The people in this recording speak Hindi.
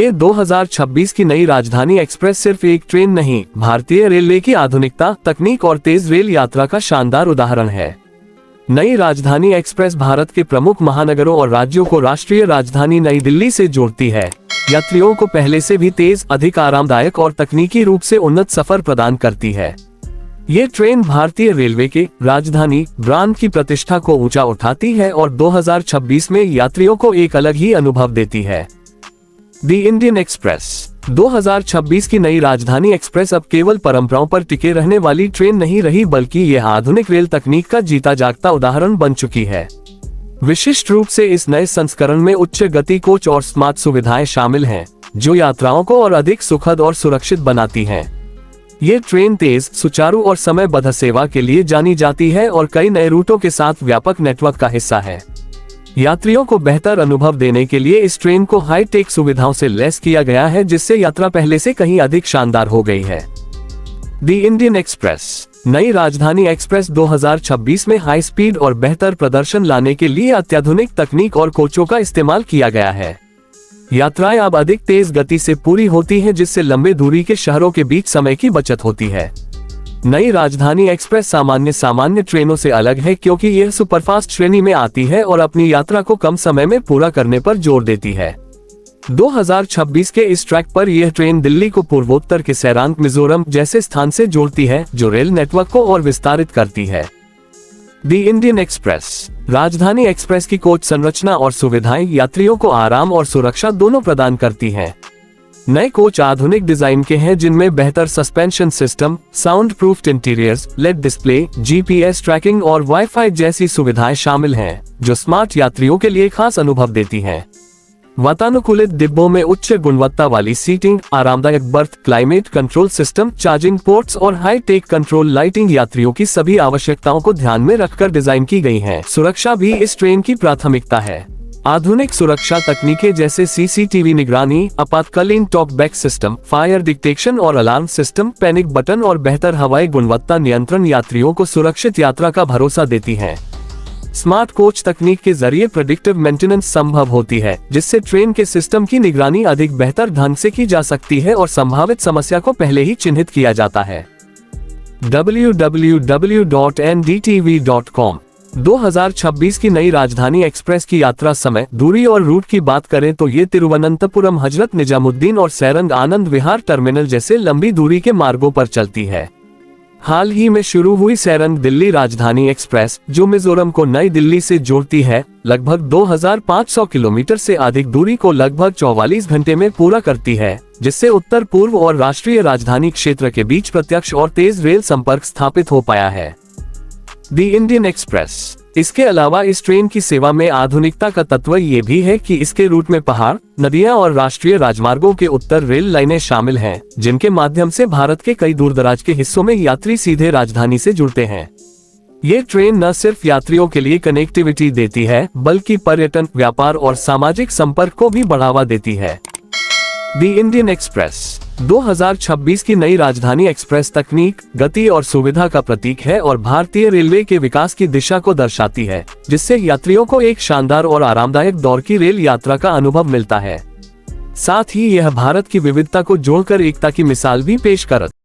ये 2026 की नई राजधानी एक्सप्रेस सिर्फ एक ट्रेन नहीं, भारतीय रेलवे की आधुनिकता, तकनीक और तेज रेल यात्रा का शानदार उदाहरण है। नई राजधानी एक्सप्रेस भारत के प्रमुख महानगरों और राज्यों को राष्ट्रीय राजधानी नई दिल्ली से जोड़ती है। यात्रियों को पहले से भी तेज, अधिक आरामदायक और तकनीकी रूप से उन्नत सफर प्रदान करती है। ये ट्रेन भारतीय रेलवे के राजधानी ब्रांड की प्रतिष्ठा को ऊंचा उठाती है और 2026 में यात्रियों को एक अलग ही अनुभव देती है। द इंडियन एक्सप्रेस 2026 की नई राजधानी एक्सप्रेस अब केवल परंपराओं पर टिके रहने वाली ट्रेन नहीं रही, बल्कि यह आधुनिक रेल तकनीक का जीता जागता उदाहरण बन चुकी है। विशिष्ट रूप से इस नए संस्करण में उच्च गति कोच और स्मार्ट सुविधाएं शामिल हैं, जो यात्राओं को और अधिक सुखद और सुरक्षित बनाती हैं। ये ट्रेन तेज, सुचारू और समयबद्ध सेवा के लिए जानी जाती है और कई नए रूटों के साथ व्यापक नेटवर्क का हिस्सा है। यात्रियों को बेहतर अनुभव देने के लिए इस ट्रेन को हाई-टेक सुविधाओं से लैस किया गया है, जिससे यात्रा पहले से कहीं अधिक शानदार हो गई है। द इंडियन एक्सप्रेस नई राजधानी एक्सप्रेस 2026 में हाई स्पीड और बेहतर प्रदर्शन लाने के लिए अत्याधुनिक तकनीक और कोचों का इस्तेमाल किया गया है। यात्राएं अब अधिक तेज गति से पूरी होती हैं, जिससे लंबे दूरी के शहरों के बीच समय की बचत होती है। नई राजधानी एक्सप्रेस सामान्य ट्रेनों से अलग है, क्योंकि यह सुपरफास्ट श्रेणी में आती है और अपनी यात्रा को कम समय में पूरा करने पर जोर देती है। 2026 के इस ट्रैक पर यह ट्रेन दिल्ली को पूर्वोत्तर के सैरांग, मिजोरम जैसे स्थान से जोड़ती है, जो रेल नेटवर्क को और विस्तारित करती है। द इंडियन एक्सप्रेस राजधानी एक्सप्रेस की कोच संरचना और सुविधाएं यात्रियों को आराम और सुरक्षा दोनों प्रदान करती हैं। नए कोच आधुनिक डिजाइन के हैं, जिनमें बेहतर suspension system, sound proofed interiors, LED display, GPS tracking और वाईफाई जैसी सुविधाएं शामिल हैं, जो स्मार्ट यात्रियों के लिए खास अनुभव देती हैं। वातानुकूलित डिब्बों में उच्च गुणवत्ता वाली सीटिंग, आरामदायक birth, climate control system, charging ports और हाई टेक कंट्रोल लाइटिंग यात्रियों की सभी आवश्यकताओं को ध्यान में रखकर डिजाइन की गई है। सुरक्षा भी इस ट्रेन की प्राथमिकता है। आधुनिक सुरक्षा तकनीकें जैसे सीसीटीवी निगरानी, आपातकालीन talk back system, fire detection और अलार्म सिस्टम, पैनिक बटन और बेहतर हवाई गुणवत्ता नियंत्रण यात्रियों को सुरक्षित यात्रा का भरोसा देती हैं। स्मार्ट कोच तकनीक के जरिए प्रेडिक्टिव मेंटेनेंस संभव होती है, जिससे ट्रेन के सिस्टम की निगरानी अधिक बेहतर ढंग से की जा सकती है और संभावित समस्या को पहले ही चिन्हित किया जाता है। www.ndtv.com 2026 की नई राजधानी एक्सप्रेस की यात्रा समय, दूरी और रूट की बात करें तो ये तिरुवनंतपुरम, हजरत निजामुद्दीन और सैरंग आनंद विहार टर्मिनल जैसे लंबी दूरी के मार्गों पर चलती है। हाल ही में शुरू हुई सैरंग दिल्ली राजधानी एक्सप्रेस, जो मिजोरम को नई दिल्ली से जोड़ती है, लगभग 2500 किलोमीटर से अधिक दूरी को लगभग 44 घंटे में पूरा करती है, जिससे उत्तर पूर्व और राष्ट्रीय राजधानी क्षेत्र के बीच प्रत्यक्ष और तेज रेल संपर्क स्थापित हो पाया है। द इंडियन एक्सप्रेस इसके अलावा इस ट्रेन की सेवा में आधुनिकता का तत्व ये भी है कि इसके रूट में पहाड़, नदियां और राष्ट्रीय राजमार्गों के उत्तर रेल लाइनें शामिल हैं, जिनके माध्यम से भारत के कई दूरदराज के हिस्सों में यात्री सीधे राजधानी से जुड़ते हैं। ये ट्रेन न सिर्फ यात्रियों के लिए कनेक्टिविटी देती है, बल्कि पर्यटन, व्यापार और सामाजिक संपर्क को भी बढ़ावा देती है। द इंडियन एक्सप्रेस 2026 की नई राजधानी एक्सप्रेस तकनीक, गति और सुविधा का प्रतीक है और भारतीय रेलवे के विकास की दिशा को दर्शाती है, जिससे यात्रियों को एक शानदार और आरामदायक दौर की रेल यात्रा का अनुभव मिलता है। साथ ही यह भारत की विविधता को जोड़कर एकता की मिसाल भी पेश करता है।